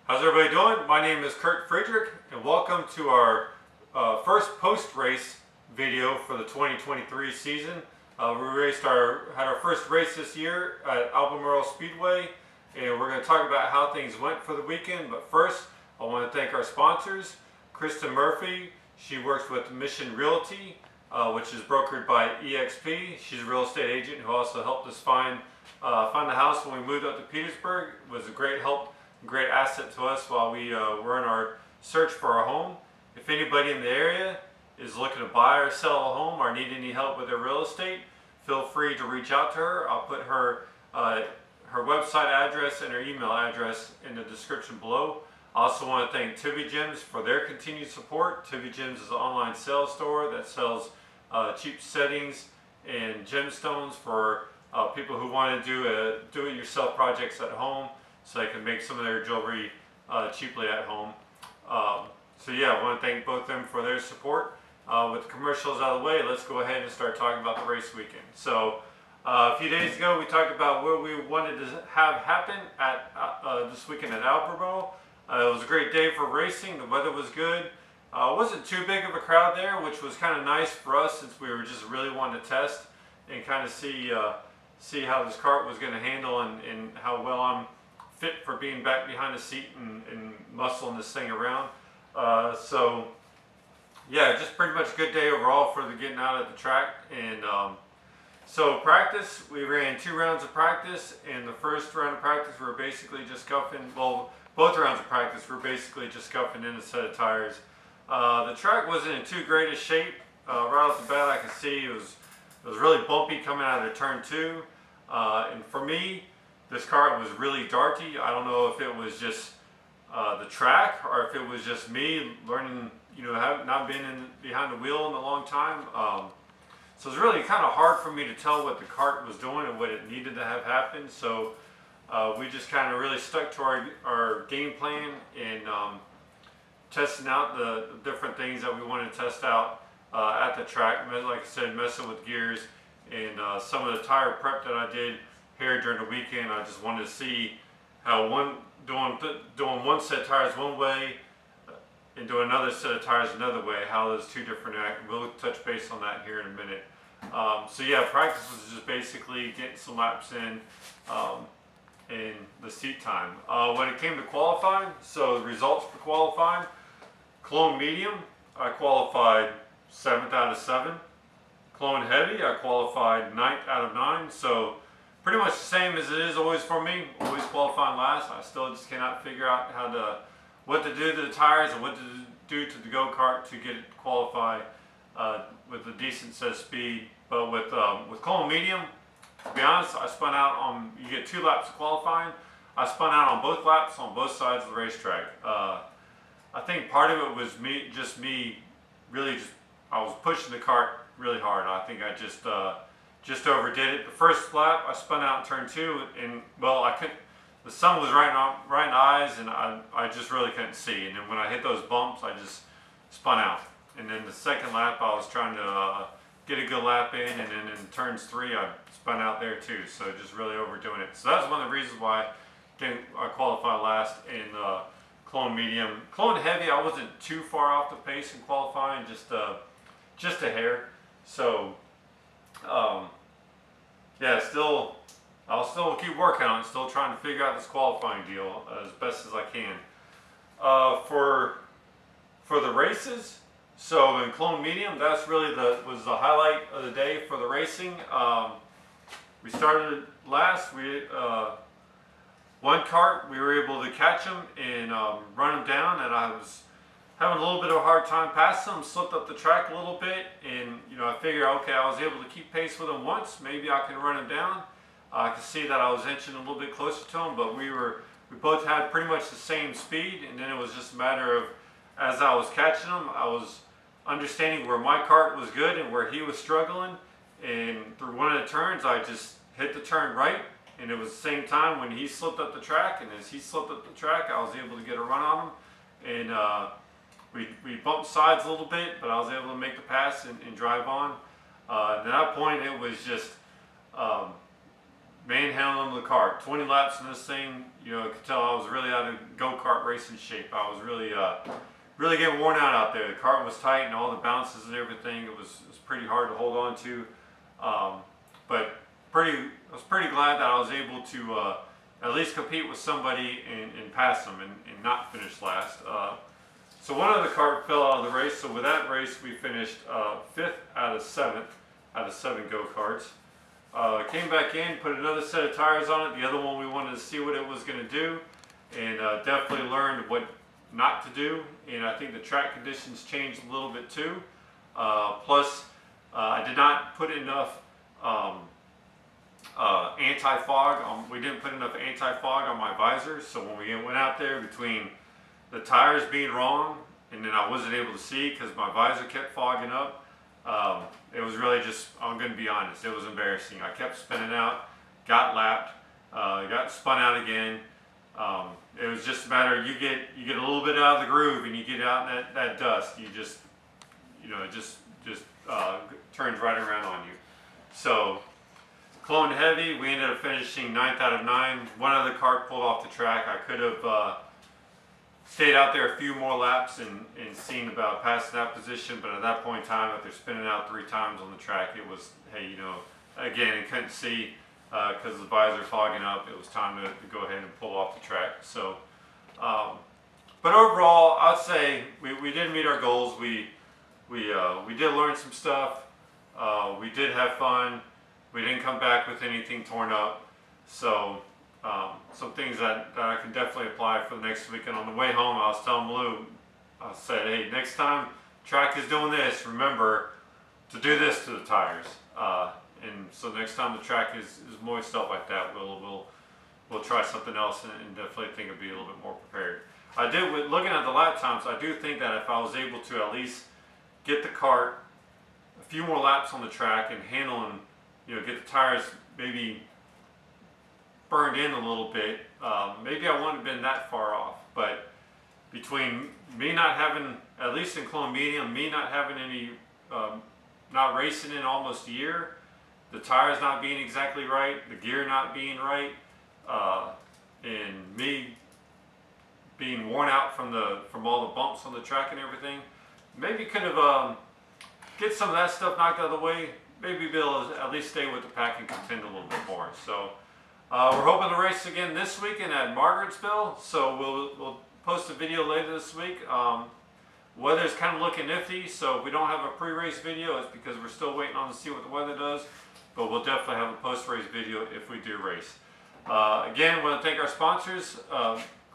How's everybody doing? My name is Kurt Friedrich, and welcome to our first post-race video for the 2023 season. We had our first race this year at Albemarle Speedway, and we're going to talk about how things went for the weekend. But first, I want to thank our sponsors, Kristin Murphy. She works with Mission Realty, which is brokered by EXP. She's a real estate agent who also helped us find the house when we moved up to Petersburg. It was a great help. Great asset to us while we were in our search for our home. If anybody in the area is looking to buy or sell a home or need any help with their real estate, feel free to reach out to her. I'll put her website address and her email address in the description below. I also want to thank Tivy Gems for their continued support. Tivy Gems is an online sales store that sells cheap settings and gemstones for people who want to do do-it-yourself projects at home, so they can make some of their jewelry cheaply at home. So yeah, I want to thank both of them for their support. With the commercials out of the way, let's go ahead and start talking about the race weekend. So a few days ago, we talked about what we wanted to have happen at this weekend at Albemarle. It was a great day for racing. The weather was good. It wasn't too big of a crowd there, which was kind of nice for us since we were just really wanting to test and kind of see how this kart was going to handle and how well I'm fit for being back behind the seat and muscling this thing around. So yeah, just pretty much a good day overall for the getting out at the track. And so practice, we ran 2 rounds of practice. In the first round of practice, we were basically just scuffing, well, both rounds of practice, we were basically just scuffing in a set of tires. The track wasn't in too great a shape. Right off the bat, I could see it was really bumpy coming out of turn 2. And for me, this kart was really darty. I don't know if it was just the track or if it was just me learning, not been behind the wheel in a long time. So it's really kind of hard for me to tell what the kart was doing and what it needed to have happen. So we just kind of really stuck to our game plan and testing out the different things that we wanted to test out at the track. Like I said, messing with gears and some of the tire prep that I did here during the weekend. I just wanted to see how doing one set of tires one way and doing another set of tires another way, how those two different act. We'll touch base on that here in a minute. So yeah, practice was just basically getting some laps in the seat time. When it came to qualifying, so the results for qualifying, Clone Medium, I qualified 7th out of 7. Clone Heavy, I qualified 9th out of 9. So pretty much the same as it is always for me, always qualifying last. I still just cannot figure out what to do to the tires and what to do to the go-kart to get it qualified with a decent set of speed. But with Clone Medium, to be honest, I spun out you get 2 laps of qualifying. I spun out on both laps on both sides of the racetrack. I think part of it was I was pushing the kart really hard. I think I just overdid it. The first lap, I spun out in turn 2, and well, the sun was right in the eyes, and I just really couldn't see. And then when I hit those bumps, I just spun out. And then the second lap, I was trying to get a good lap in, and then in turns 3, I spun out there too. So just really overdoing it. So that's one of the reasons why I qualified last in Clone Medium. Clone Heavy, I wasn't too far off the pace in qualifying, just a hair. So yeah, I'll still keep working on it, still trying to figure out this qualifying deal as best as I can. For the races, so in Clone Medium, that's really was the highlight of the day for the racing. We started last. One kart, we were able to catch him and run him down, and I was having a little bit of a hard time passing him, slipped up the track a little bit, and I figured, okay, I was able to keep pace with him once, maybe I can run him down. I could see that I was inching a little bit closer to him, but we both had pretty much the same speed, and then it was just a matter of, as I was catching him, I was understanding where my kart was good and where he was struggling, and through one of the turns, I just hit the turn right, and it was the same time when he slipped up the track, and as he slipped up the track, I was able to get a run on him, and we bumped sides a little bit, but I was able to make the pass and drive on. At that point, it was just manhandling the kart. 20 laps in this thing, you know, I could tell I was really out of go-kart racing shape. I was really really getting worn out there. The kart was tight and all the bounces and everything. It was pretty hard to hold on to. But I was pretty glad that I was able to at least compete with somebody and pass them and not finish last. So one other kart fell out of the race. So with that race, we finished 5th out of 7 go-karts. Came back in, put another set of tires on it. The other one we wanted to see what it was going to do, and definitely learned what not to do. And I think the track conditions changed a little bit too. Plus, I did not put enough anti-fog. We didn't put enough anti-fog on my visor, so when we went out there, between the tires being wrong and then I wasn't able to see because my visor kept fogging up, it was really just, I'm going to be honest, it was embarrassing. I kept spinning out, got lapped, got spun out again. It was just a matter, you get a little bit out of the groove and you get out in that dust, you just, you know, it just turns right around on you. So, Clone Heavy, we ended up finishing 9th out of 9. One other kart pulled off the track. I could have stayed out there a few more laps and seen about passing that position, but at that point in time, after spinning out 3 times on the track, it was, hey, you know, again, I couldn't see because the visor fogging up. It was time to go ahead and pull off the track. So, but overall, I'd say we did meet our goals. We did learn some stuff. We did have fun. We didn't come back with anything torn up. So some things that I can definitely apply for the next weekend. On the way home, I was telling Lou, I said, hey, next time track is doing this, remember to do this to the tires. And so next time the track is moist up like that, we'll try something else and definitely think it'll be a little bit more prepared. I did, with looking at the lap times, I do think that if I was able to at least get the kart a few more laps on the track and handling, you know, get the tires maybe burned in a little bit, maybe I wouldn't have been that far off. But between me not having, at least in Clone Medium, me not having any, not racing in almost a year, the tires not being exactly right, the gear not being right, and me being worn out from all the bumps on the track and everything, maybe could have get some of that stuff knocked out of the way. Maybe be able to at least stay with the pack and contend a little bit more. So we're hoping to race again this weekend at Margarettsville. So we'll post a video later this week. Weather's kind of looking nifty, so if we don't have a pre-race video, it's because we're still waiting on to see what the weather does. But we'll definitely have a post-race video if we do race. Again, I want to thank our sponsors,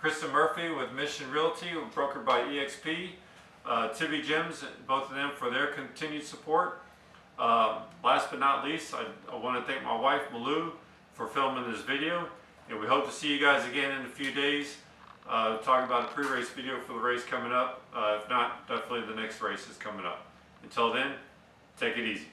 Kristin Murphy with Mission Realty, brokered by EXP, Tibby Gyms, both of them for their continued support. Last but not least, I want to thank my wife, Malou, for filming this video. And we hope to see you guys again in a few days, talk about a pre-race video for the race coming up. If not, definitely the next race is coming up. Until then, take it easy.